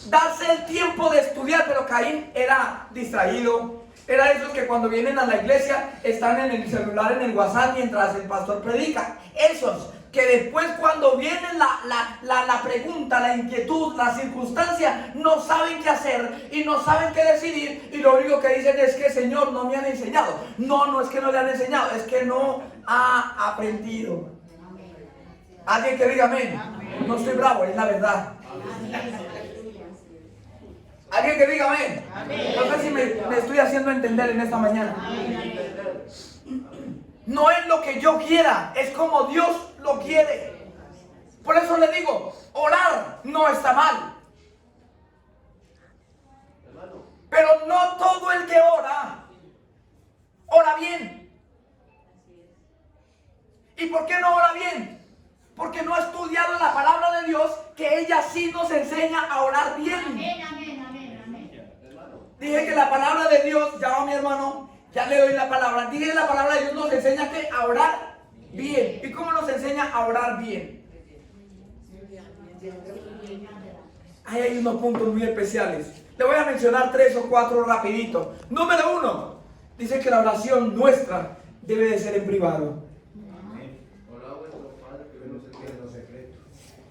darse el tiempo de estudiar. Pero Caín era distraído, era de esos que cuando vienen a la iglesia están en el celular, en el WhatsApp, mientras el pastor predica. Esos que después, cuando viene la pregunta, la inquietud, la circunstancia, no saben qué hacer y no saben qué decidir, y lo único que dicen es que Señor, no me han enseñado. No es que no le han enseñado, es que no ha aprendido. Alguien que diga amén. No estoy bravo, es la verdad. Alguien que diga amén. No sé si me estoy haciendo entender en esta mañana. No es lo que yo quiera, es como Dios lo quiere. Por eso le digo, orar no está mal. Pero no todo el que ora bien. ¿Y por qué no ora bien? Porque no ha estudiado la palabra de Dios, que ella sí nos enseña a orar bien. Amén, amén, amén, amén. Dije que la palabra de Dios, ya va mi hermano, ya le doy la palabra. Dije la palabra de Dios nos enseña que a orar bien. ¿Y cómo nos enseña a orar bien? Ahí hay unos puntos muy especiales. Le voy a mencionar 3 o 4 rapidito. Número 1, dice que la oración nuestra debe de ser en privado. Orad a vuestro Padre que ve en lo secreto.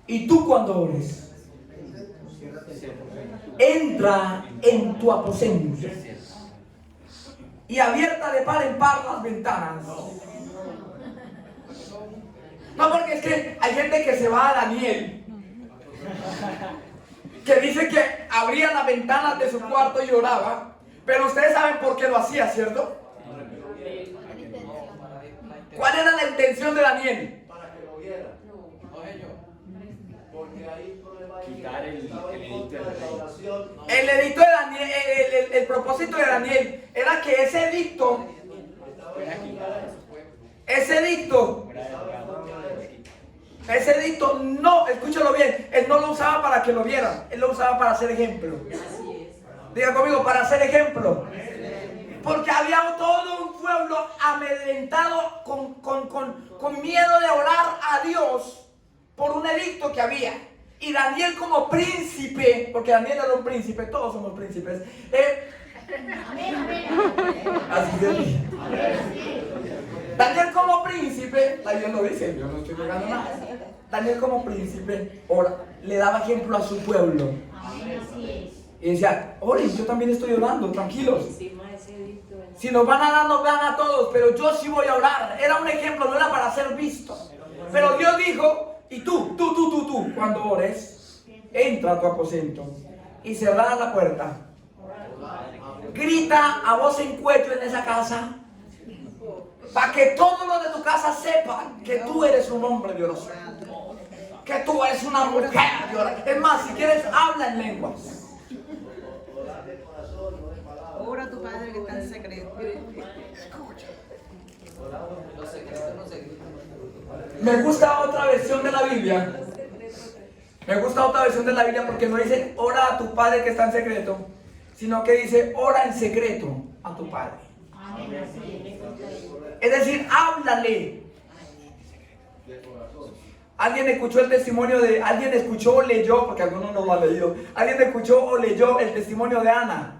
Y tú cuando ores, entra en tu aposento y abierta de par en par las ventanas. No, porque es que hay gente que se va a Daniel, que dice que abría las ventanas de su cuarto y oraba, pero ustedes saben por qué lo hacía, ¿cierto? ¿Cuál era la intención de Daniel? Para que lo viera. Porque hay un problema ahí. Quitar el Estaba en edicto contra del de la rey. oración. El edicto de Daniel, el propósito de Daniel era que ese edicto, ese edicto no, escúchalo bien, él no lo usaba para que lo vieran, él lo usaba para hacer ejemplo. Diga conmigo, para hacer ejemplo. Porque había todo un pueblo amedrentado con miedo de orar a Dios por un edicto que había. Y Daniel como príncipe, porque Daniel era un príncipe, todos somos príncipes. Así se dice. Daniel como príncipe, la Biblia lo dice, yo no estoy pegando nada. Daniel como príncipe le daba ejemplo a su pueblo. Y decía, oren, yo también estoy orando, tranquilos. Si nos van a dar, nos dan a todos, pero yo sí voy a orar. Era un ejemplo, no era para ser visto. Pero Dios dijo, y tú, cuando ores, entra a tu aposento y cerrada la puerta. Grita a voz en cuello en esa casa, para que todos los de tu casa sepan que tú eres un hombre de oración, que tú eres una mujer de oración. Es más, si quieres, habla en lenguas. Ora a tu Padre que está en secreto. Los secretos no se gritan. Me gusta otra versión de la Biblia. Me gusta otra versión de la Biblia porque no dice ora a tu Padre que está en secreto, sino que dice ora en secreto a tu Padre. Es decir, háblale. Alguien escuchó el testimonio de, alguien escuchó o leyó, porque algunos no lo han leído, alguien escuchó o leyó el testimonio de Ana.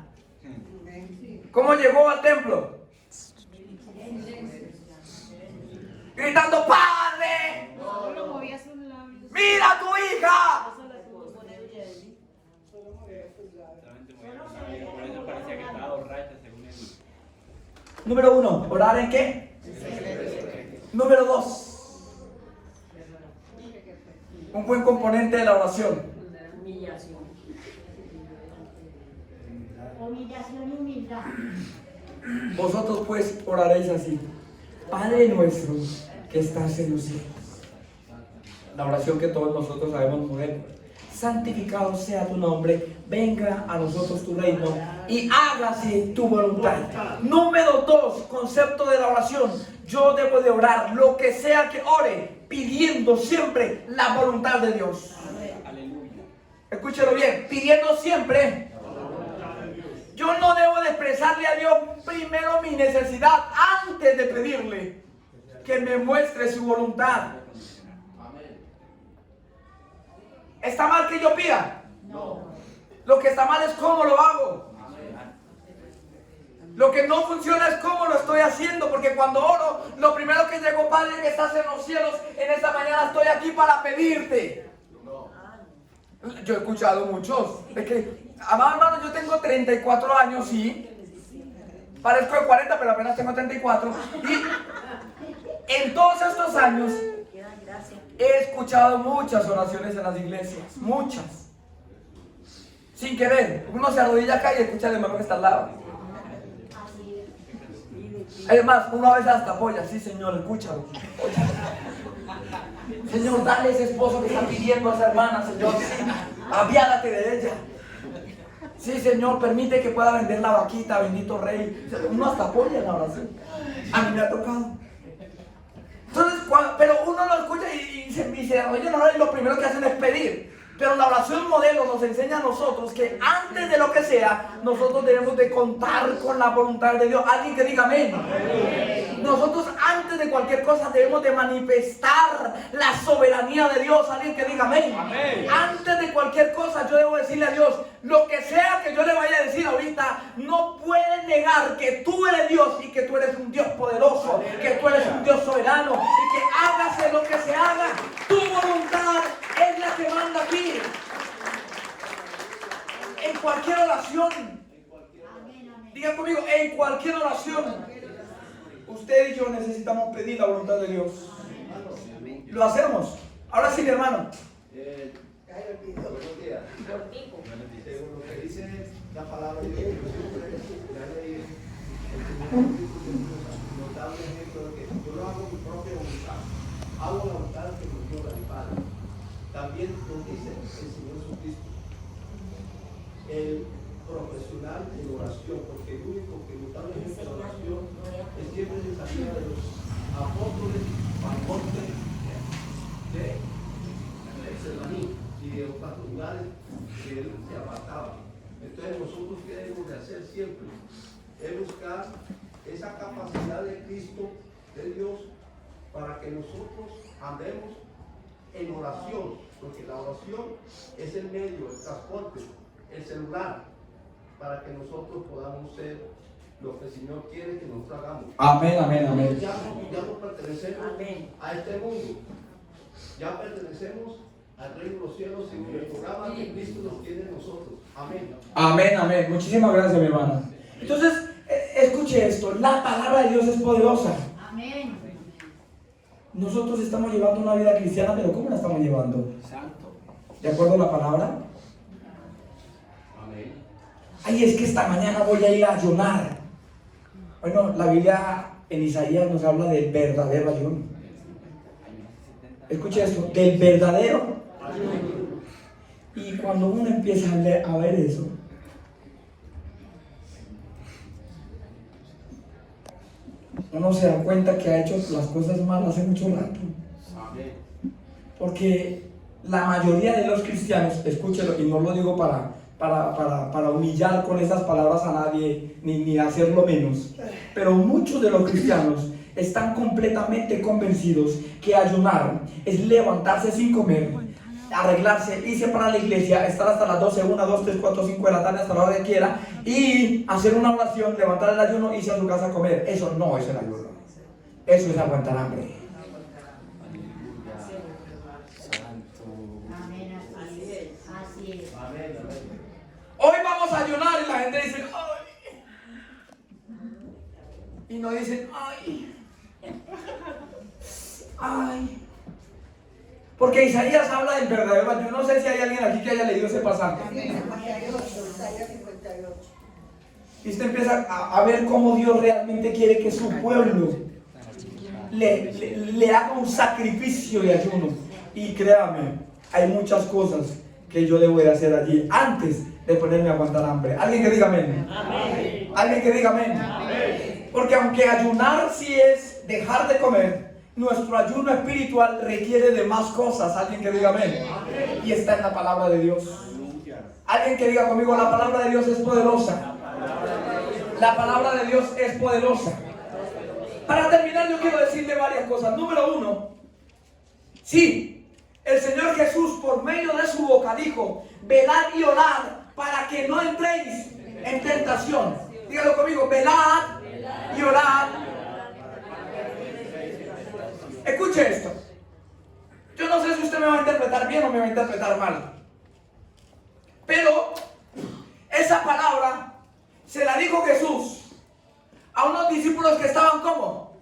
¿Cómo llegó al templo? Gritando, Padre, mira a tu hija. Por eso parecía que estaba borracha, según él. Número 1, ¿orar en qué? Número 2, un buen componente de la oración. Humillación y humildad. Vosotros pues oraréis así: Padre nuestro que estás en los cielos. La oración que todos nosotros sabemos poner. Santificado sea tu nombre, venga a nosotros tu reino y hágase tu voluntad. Número 2, concepto de la oración. Yo debo de orar lo que sea que ore, pidiendo siempre la voluntad de Dios. Aleluya. Escúchelo bien, pidiendo siempre. Yo no debo de expresarle a Dios primero mi necesidad antes de pedirle que me muestre su voluntad. ¿Está mal que yo pida? No. Lo que está mal es cómo lo hago. Lo que no funciona es cómo lo estoy haciendo, porque cuando oro, lo primero que llegó, Padre que estás en los cielos, en esta mañana estoy aquí para pedirte. Yo he escuchado muchos de que, amado hermano, yo tengo 34 años, sí. Parezco de 40, pero apenas tengo 34. Y en todos estos años he escuchado muchas oraciones en las iglesias, muchas. Sin querer, uno se arrodilla acá y escucha al hermano que está al lado. Es más, uno a veces hasta apoya, sí Señor, escúchalo. Señor, dale ese esposo que está pidiendo a esa hermana, Señor, sí, apiádate de ella. Sí, Señor, permite que pueda vender la vaquita, bendito Rey. Uno hasta apoya en la oración. A mí me ha tocado. Entonces, pero uno lo escucha y se arrolla en la oración y lo primero que hacen es pedir. Pero la oración modelo nos enseña a nosotros que antes de lo que sea, nosotros debemos de contar con la voluntad de Dios. Alguien que diga amén. Amén. Nosotros antes de cualquier cosa debemos de manifestar la soberanía de Dios. Alguien que diga amén. Amén. Antes de cualquier cosa yo debo decirle a Dios, lo que sea que yo le vaya a decir ahorita, no puede negar que tú eres Dios y Dios soberano y que hágase lo que se haga. Tu voluntad es la que manda aquí. En cualquier oración, diga conmigo, en cualquier oración, usted y yo necesitamos pedir la voluntad de Dios. Lo hacemos. Ahora sí, mi hermano. Buenos días. Según lo que dice la palabra de Dios, ya leí, el Señor nos da un ejemplo de que yo no hago mi propia voluntad, hago la voluntad que me dio mi Padre. También nos dice el Señor Jesucristo, el profesional en oración, porque el único que nos da un ejemplo de oración es siempre necesario de los apóstoles, pastores de Getsemaní y de otros lugares que él se apartaba. Entonces nosotros qué debemos de hacer siempre es buscar esa capacidad de Cristo, de Dios, para que nosotros andemos en oración, porque la oración es el medio, el transporte, el celular, para que nosotros podamos ser lo que el Señor quiere que nosotros hagamos. Amén, amén, amén. Ya no pertenecemos a este mundo, ya pertenecemos al reino de los cielos y el programa que Cristo nos tiene en nosotros. Amén. Amén, amén. Muchísimas gracias, mi hermano. Entonces, escuche esto. La palabra de Dios es poderosa. Amén. Nosotros estamos llevando una vida cristiana, pero ¿cómo la estamos llevando? Santo. ¿De acuerdo a la palabra? Amén. Ay, es que esta mañana voy a ir a ayunar. Bueno, la Biblia en Isaías nos habla del verdadero ayuno. Escuche esto, del verdadero. Y cuando uno empieza a ver eso, uno se da cuenta que ha hecho las cosas mal hace mucho rato. Amén. Porque la mayoría de los cristianos, escúchelo, y no lo digo para humillar con esas palabras a nadie, ni hacerlo menos, pero muchos de los cristianos están completamente convencidos que ayunar es levantarse sin comer, arreglarse, irse para la iglesia, estar hasta las 12, 1, 2, 3, 4, 5 de la tarde, hasta la hora que quiera, y hacer una oración, levantar el ayuno, irse a su casa a comer. Eso no es el ayuno. Eso es aguantar hambre. Amén, así es. Así es. Amén. Hoy vamos a ayunar y la gente dice, ay. Y no dicen, ay. Ay. Porque Isaías habla del verdadero ayuno. No sé si hay alguien aquí que haya leído ese pasaje. Y usted empieza a ver cómo Dios realmente quiere que su pueblo le haga un sacrificio de ayuno. Y créame, hay muchas cosas que yo debo de hacer allí antes de ponerme a aguantar hambre. ¿Alguien que diga amén? Amén. ¿Alguien que diga amén? Amén. Porque aunque ayunar sí es dejar de comer, nuestro ayuno espiritual requiere de más cosas. Alguien que diga amén. Amén. Y está en la palabra de Dios. Alguien que diga conmigo, la palabra de Dios es poderosa. La palabra de Dios es poderosa. Para terminar, yo quiero decirle varias cosas. Número uno, sí, el Señor Jesús por medio de su boca dijo, velad y orad para que no entréis en tentación. Dígalo conmigo, velad y orad. Escuche esto. Yo no sé si usted me va a interpretar bien o me va a interpretar mal, pero esa palabra se la dijo Jesús a unos discípulos que estaban ¿cómo?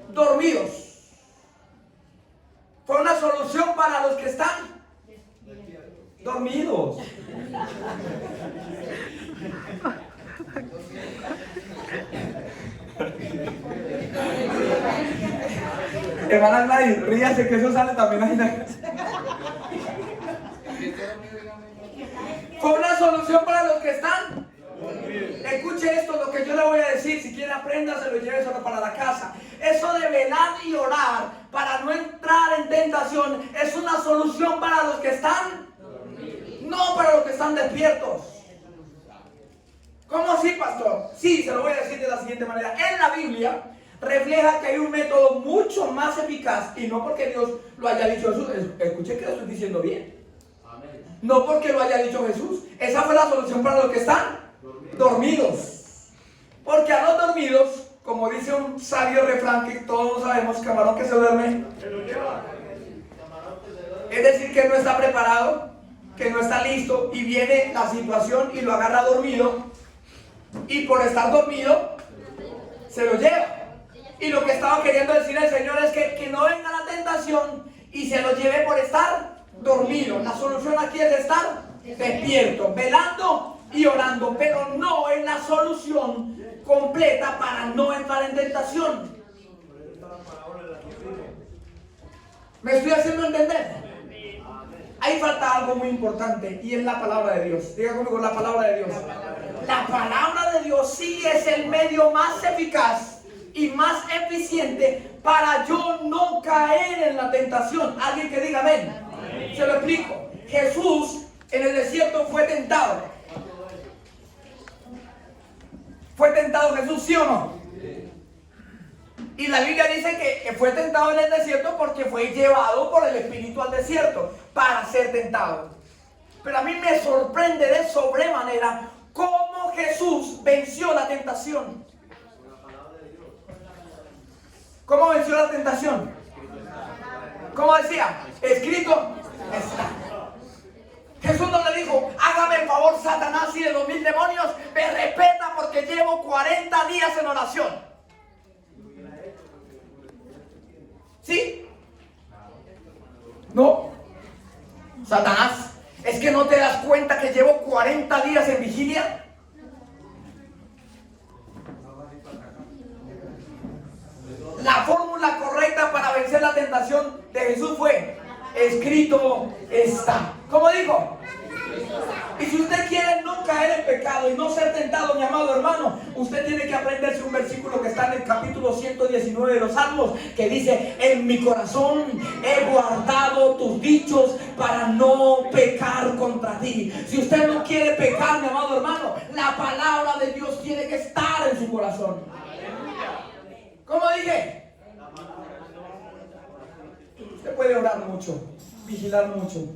Dormidos. Fue una solución para los que están dormidos. Hermana Gladys, ríase que eso sale también ahí. Fue una solución para los que están. Escuche esto, lo que yo le voy a decir. Si quiere apréndaselo y lléveselo para la casa. Eso de velar y orar para no entrar en tentación es una solución para los que están, no para los que están despiertos. ¿Cómo así, pastor? Sí, se lo voy a decir de la siguiente manera. En la Biblia refleja que hay un método mucho más eficaz, y no porque Dios lo haya dicho Jesús. Escuché que lo estoy diciendo bien. No porque lo haya dicho Jesús. Esa fue la solución para los que están dormidos. Porque a los dormidos, como como dice un sabio refrán que todos sabemos, camarón que se duerme. Se lo lleva. Es decir, que no está preparado, que no está listo y viene la situación y lo agarra dormido y por estar dormido se lo lleva. Y lo que estaba queriendo decir el Señor es que no venga la tentación y se lo lleve por estar dormido. La solución aquí es estar despierto, velando y orando, pero no es la solución completa para no entrar en tentación. ¿Me estoy haciendo entender? Ahí falta algo muy importante y es la palabra de Dios. Diga conmigo, la palabra de Dios. La palabra de Dios sí es el medio más eficaz y más eficiente para yo no caer en la tentación. Alguien que diga amén. Se lo explico. Jesús en el desierto fue tentado. ¿Fue tentado Jesús, sí o no? Y la Biblia dice que fue tentado en el desierto porque fue llevado por el Espíritu al desierto para ser tentado. Pero a mí me sorprende de sobremanera cómo Jesús venció la tentación. ¿Cómo venció la tentación? ¿Cómo decía? Escrito está. Jesús no le dijo, hágame el favor, Satanás, y de 2000 demonios, me respeta porque llevo 40 días en oración. ¿Sí? No. Satanás, ¿es que no te das cuenta que llevo 40 días en vigilia? La fórmula correcta para vencer la tentación de Jesús fue, escrito está. ¿Cómo dijo? Y si usted quiere no caer en pecado y no ser tentado, mi amado hermano, usted tiene que aprenderse un versículo que está en el capítulo 119 de los Salmos, que dice, en mi corazón he guardado tus dichos para no pecar contra ti. Si usted no quiere pecar, mi amado hermano, la palabra de Dios tiene que estar en su corazón. ¿Cómo dije? Usted puede orar mucho, vigilar mucho,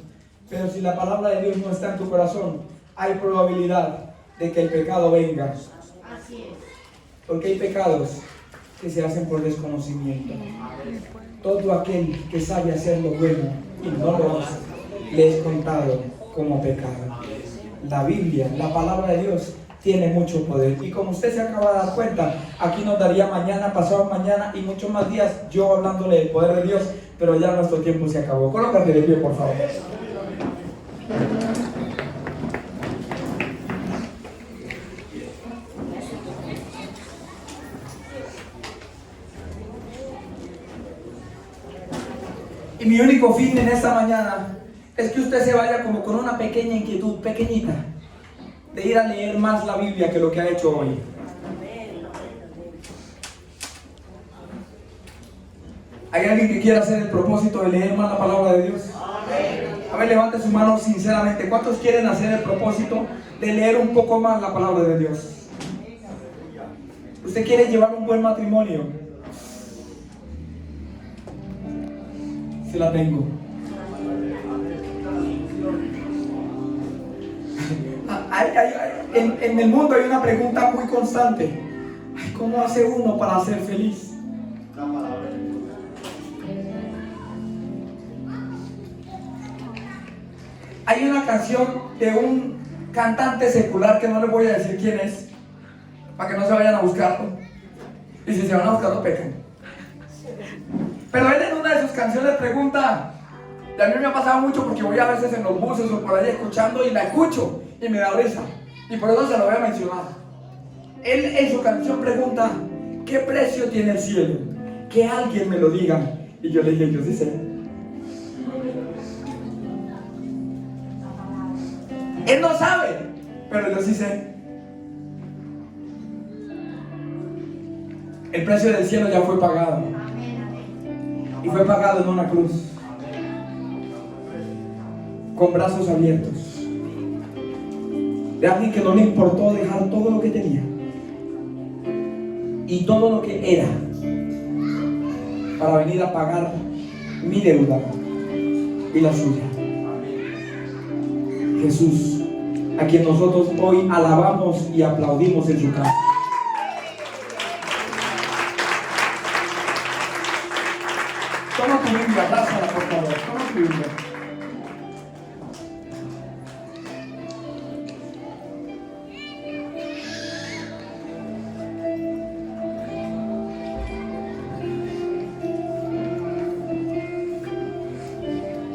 pero si la palabra de Dios no está en tu corazón, hay probabilidad de que el pecado venga. Así es. Porque hay pecados que se hacen por desconocimiento. Todo aquel que sabe hacer lo bueno y no lo hace, le es contado como pecado. La Biblia, la palabra de Dios, tiene mucho poder. Y como usted se acaba de dar cuenta, aquí nos daría mañana, pasado mañana y muchos más días yo hablándole del poder de Dios, pero ya nuestro tiempo se acabó. Colócate de pie, por favor. Y mi único fin en esta mañana es que usted se vaya como con una pequeña inquietud, pequeñita, de ir a leer más la Biblia que lo que ha hecho hoy. ¿Hay alguien que quiera hacer el propósito de leer más la palabra de Dios? A ver, levante su mano sinceramente. ¿Cuántos quieren hacer el propósito de leer un poco más la palabra de Dios? ¿Usted quiere llevar un buen matrimonio? Se la tengo. En el mundo hay una pregunta muy constante. ¿Cómo hace uno para ser feliz? Hay una canción de un cantante secular que no les voy a decir quién es, para que no se vayan a buscarlo. Y si se van a buscarlo, pecan. Pero él en una de sus canciones pregunta, y a mí me ha pasado mucho porque voy a veces en los buses o por ahí escuchando y la escucho y me da risa. Y por eso se lo voy a mencionar. Él en su canción pregunta, ¿qué precio tiene el cielo? Que alguien me lo diga. Y yo le dije, yo sí sé. Él no sabe, pero yo sí sé. El precio del cielo ya fue pagado. Y fue pagado en una cruz. Con brazos abiertos. De alguien que no le importó dejar todo lo que tenía. Y todo lo que era. Para venir a pagar mi deuda y la suya. Jesús, a quien nosotros hoy alabamos y aplaudimos en su casa. Toma tu Biblia, abrázala por favor, toma tu Biblia.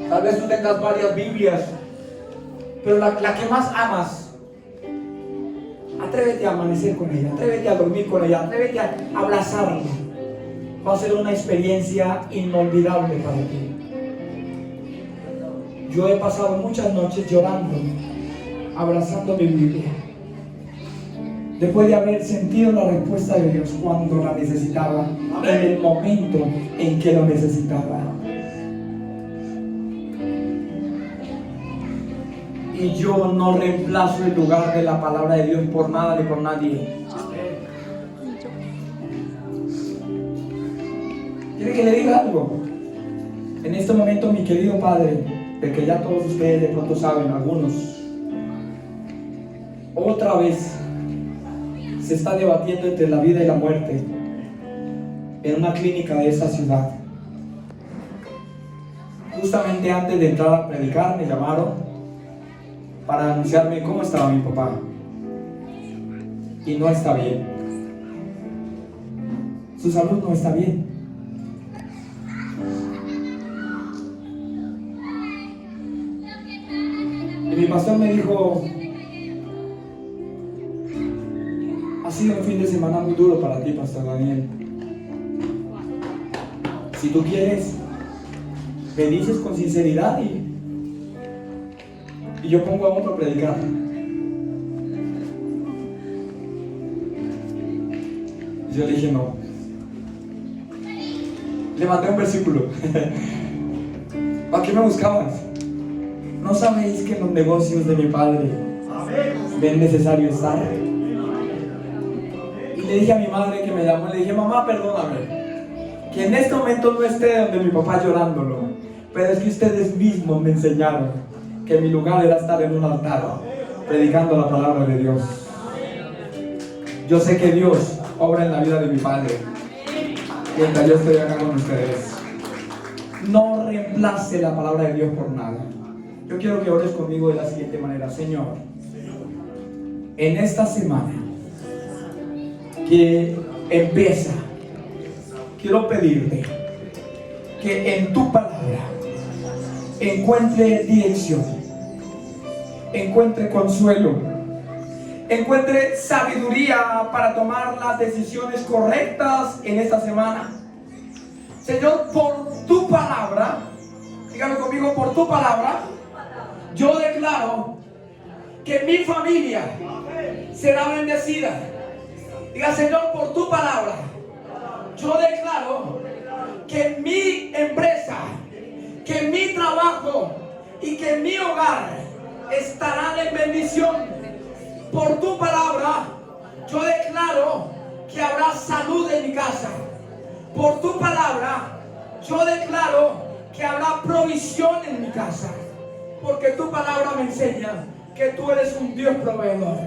Tal vez tú tengas varias Biblias, pero la que más amas, atrévete a amanecer con ella, atrévete a dormir con ella, atrévete a abrazarla. Va a ser una experiencia inolvidable para ti. Yo he pasado muchas noches llorando, abrazando mi Biblia, después de haber sentido la respuesta de Dios cuando la necesitaba, en el momento en que lo necesitaba. Y yo no reemplazo el lugar de la palabra de Dios por nada ni por nadie. ¿Quiere que le diga algo? En este momento, mi querido Padre, de que ya todos ustedes de pronto saben, algunos, otra vez se está debatiendo entre la vida y la muerte en una clínica de esa ciudad. Justamente antes de entrar a predicar me llamaron para anunciarme cómo estaba mi papá, y no está bien. Su salud no está bien. Y mi pastor me dijo: ha sido un fin de semana muy duro para ti, Pastor Daniel. Si tú quieres, me dices con sinceridad y yo pongo a otro a predicar. Y yo le dije no. Le mandé un versículo. ¿Para qué me buscabas? ¿No sabéis que en los negocios de mi padre me es necesario estar? Y le dije a mi madre que me llamó, le dije: mamá, perdóname, que en este momento no esté donde mi papá llorándolo, pero es que ustedes mismos me enseñaron que mi lugar era estar en un altar predicando la palabra de Dios. Yo sé que Dios obra en la vida de mi padre mientras yo estoy acá con ustedes. No reemplace la palabra de Dios por nada. Yo quiero que ores conmigo de la siguiente manera: Señor, en esta semana que empieza, quiero pedirte que en tu palabra encuentre dirección, encuentre consuelo, encuentre sabiduría para tomar las decisiones correctas en esta semana. Señor, por tu palabra, dígalo conmigo, por tu palabra, yo declaro que mi familia será bendecida. Diga: Señor, por tu palabra, yo declaro que mi empresa, que mi trabajo y que mi hogar estarán en bendición. Por tu palabra, yo declaro que habrá salud en mi casa. Por tu palabra, yo declaro que habrá provisión en mi casa. Porque tu palabra me enseña que tú eres un Dios proveedor.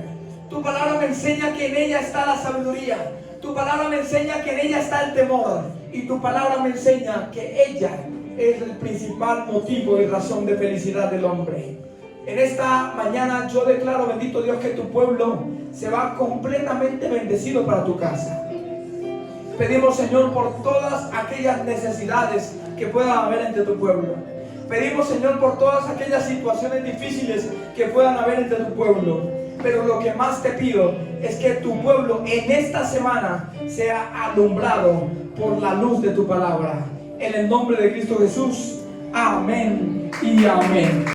Tu palabra me enseña que en ella está la sabiduría. Tu palabra me enseña que en ella está el temor. Y tu palabra me enseña que ella es el principal motivo y razón de felicidad del hombre. En esta mañana yo declaro, bendito Dios, que tu pueblo se va completamente bendecido para tu casa. Pedimos, Señor, por todas aquellas necesidades que puedan haber entre tu pueblo. Pedimos, Señor, por todas aquellas situaciones difíciles que puedan haber entre tu pueblo. Pero lo que más te pido es que tu pueblo en esta semana sea alumbrado por la luz de tu palabra. En el nombre de Cristo Jesús. Amén y amén.